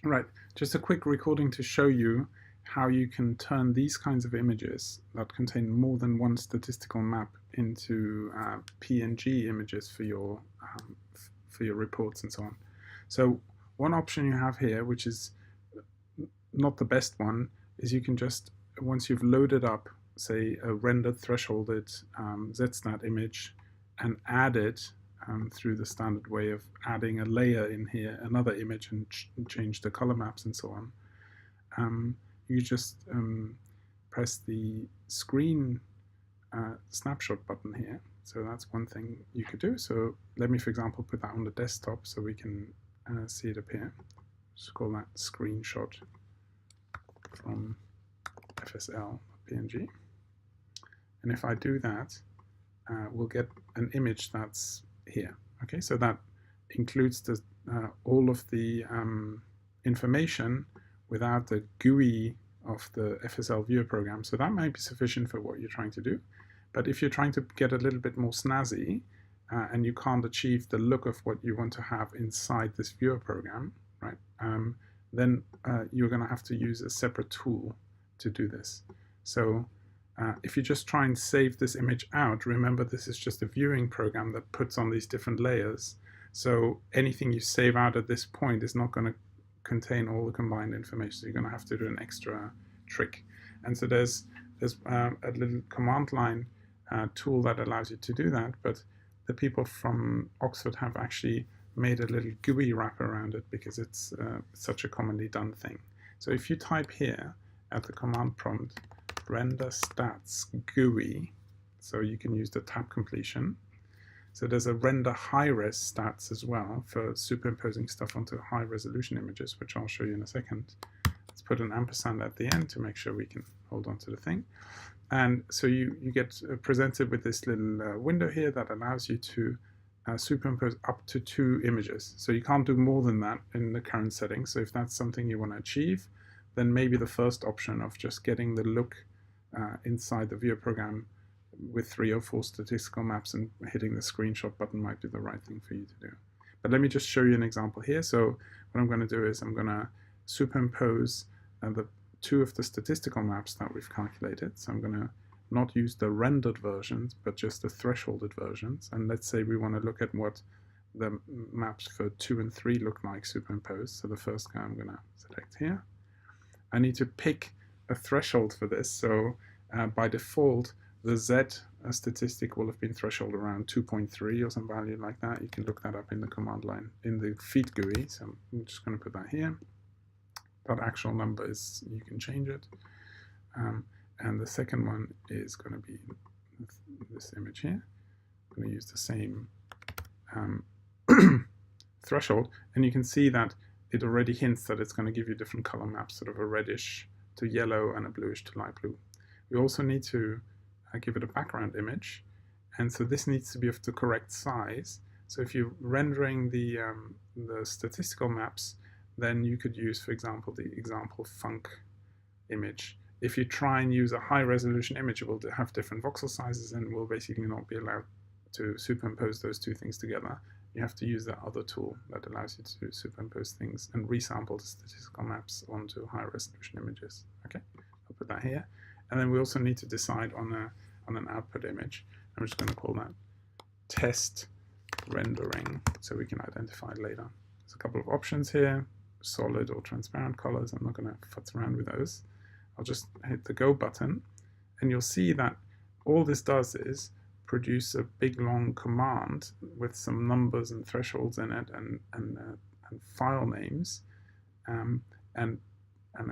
Right, just a quick recording to show you how you can turn these kinds of images that contain more than one statistical map into PNG images for your reports and so on. So one option you have here, which is not the best one, is you can just, once you've loaded up, say, a rendered thresholded ZStat image and add it through the standard way of adding a layer in here, another image, and change the color maps and so on. You just press the screen snapshot button here. So that's one thing you could do. So let me, for example, put that on the desktop so we can see it appear. Just call that screenshot from FSL PNG. And if I do that, we'll get an image that's here. Okay, so that includes all of the information without the GUI of the FSL viewer program. So that might be sufficient for what you're trying to do. But if you're trying to get a little bit more snazzy and you can't achieve the look of what you want to have inside this viewer program, right, then you're going to have to use a separate tool to do this. So if you just try and save this image out, remember this is just a viewing program that puts on these different layers. So anything you save out at this point is not going to contain all the combined information. So you're going to have to do an extra trick. And so there's a little command line tool that allows you to do that. But the people from Oxford have actually made a little GUI wrap around it because it's such a commonly done thing. So if you type here at the command prompt, renderstats GUI, so you can use the tab completion. So there's a render high-res stats as well for superimposing stuff onto high-resolution images, which I'll show you in a second. Let's put an ampersand at the end to make sure we can hold on to the thing. And so you get presented with this little window here that allows you to superimpose up to 2 images. So you can't do more than that in the current settings. So if that's something you want to achieve, then maybe the first option of just getting the look inside the viewer program with 3 or 4 statistical maps and hitting the screenshot button might be the right thing for you to do. But let me just show you an example here. So what I'm going to do is I'm going to superimpose the 2 of the statistical maps that we've calculated. So I'm going to not use the rendered versions, but just the thresholded versions. And let's say we want to look at what the maps for 2 and 3 look like superimposed. So the first guy I'm going to select here. I need to pick a threshold for this. So by default, the Z statistic will have been threshold around 2.3 or some value like that. You can look that up in the command line in the feed GUI. So I'm just going to put that here. That actual number is, you can change it. And the second one is going to be this image here. I'm going to use the same threshold. And you can see that it already hints that it's going to give you different color maps, sort of a reddish to yellow and a bluish to light blue. We also need to give it a background image. And so this needs to be of the correct size. So if you're rendering the statistical maps, then you could use, for example, the example func image. If you try and use a high resolution image, it will have different voxel sizes and will basically not be allowed to superimpose those 2 things together. You have to use that other tool that allows you to superimpose things and resample the statistical maps onto high resolution images. Okay, I'll put that here. And then we also need to decide on an output image. I'm just going to call that test rendering so we can identify it later. There's a couple of options here, solid or transparent colors. I'm not going to futz around with those. I'll just hit the go button and you'll see that all this does is produce a big long command with some numbers and thresholds in it and file names, and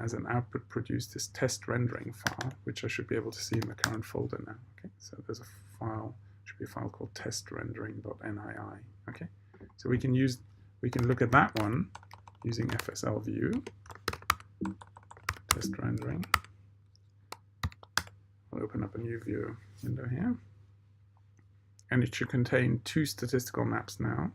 as an output produce this test rendering file, which I should be able to see in the current folder now. Okay, so there's a file, should be a file called testrendering.nii. Okay, so we can look at that one using FSL view, test rendering. I'll open up a new view window here. And it should contain 2 statistical maps now.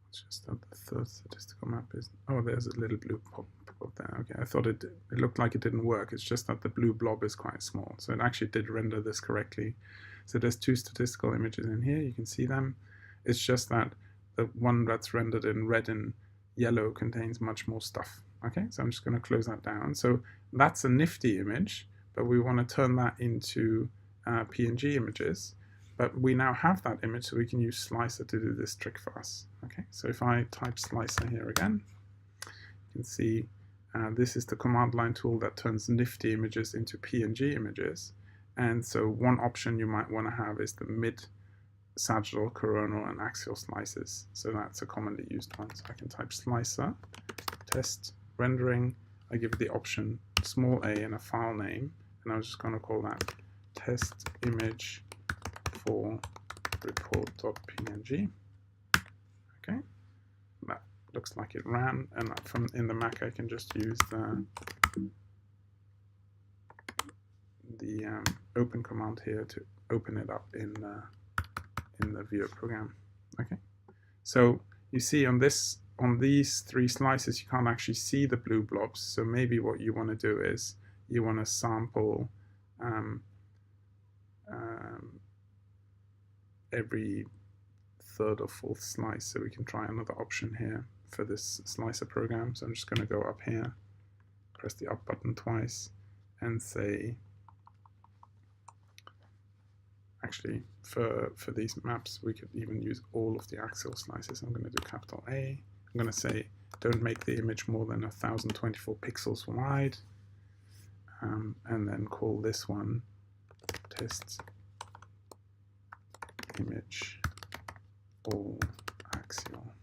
It's just that the third statistical map is, oh, there's a little blue of there. Okay, I thought it looked like it didn't work. It's just that the blue blob is quite small. So it actually did render this correctly. So there's two statistical images in here. You can see them. It's just that the one that's rendered in red and yellow contains much more stuff. Okay, so I'm just going to close that down. So that's a nifty image, but we want to turn that into PNG images. But we now have that image, so we can use Slicer to do this trick for us. Okay, so if I type Slicer here again, you can see this is the command line tool that turns nifty images into PNG images. And so one option you might want to have is the mid, sagittal, coronal, and axial slices. So that's a commonly used one. So I can type Slicer, test, rendering. I give it the option small a and a file name, and I'm just going to call that test image for report.png. Okay, that looks like it ran, and from in the Mac I can just use the open command here to open it up in the viewer program. Okay, so you see on these three slices you can't actually see the blue blobs. So maybe what you want to do is you want to sample every third or fourth slice. So we can try another option here for this slicer program. So I'm just going to go up here, press the up button twice, and say, actually for these maps we could even use all of the axial slices. I'm going to do capital A. I'm going to say don't make the image more than 1024 pixels wide, and then call this one test image all axial.png,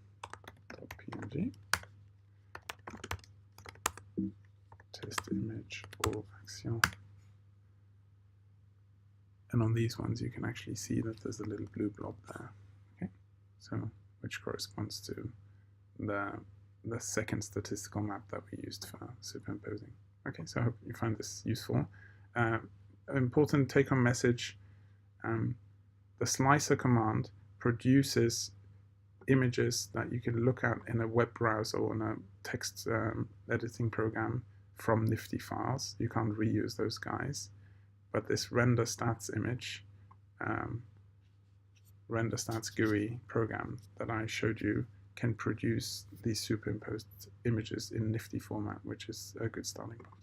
test image all axial. And on these ones you can actually see that there's a little blue blob there. Okay, so which corresponds to the second statistical map that we used for superimposing. Okay, so I hope you find this useful. Important take-home message: the slicer command produces images that you can look at in a web browser or in a text editing program from nifty files. You can't reuse those guys. But this renderstats image, renderstats GUI program that I showed you can produce these superimposed images in nifty format, which is a good starting point.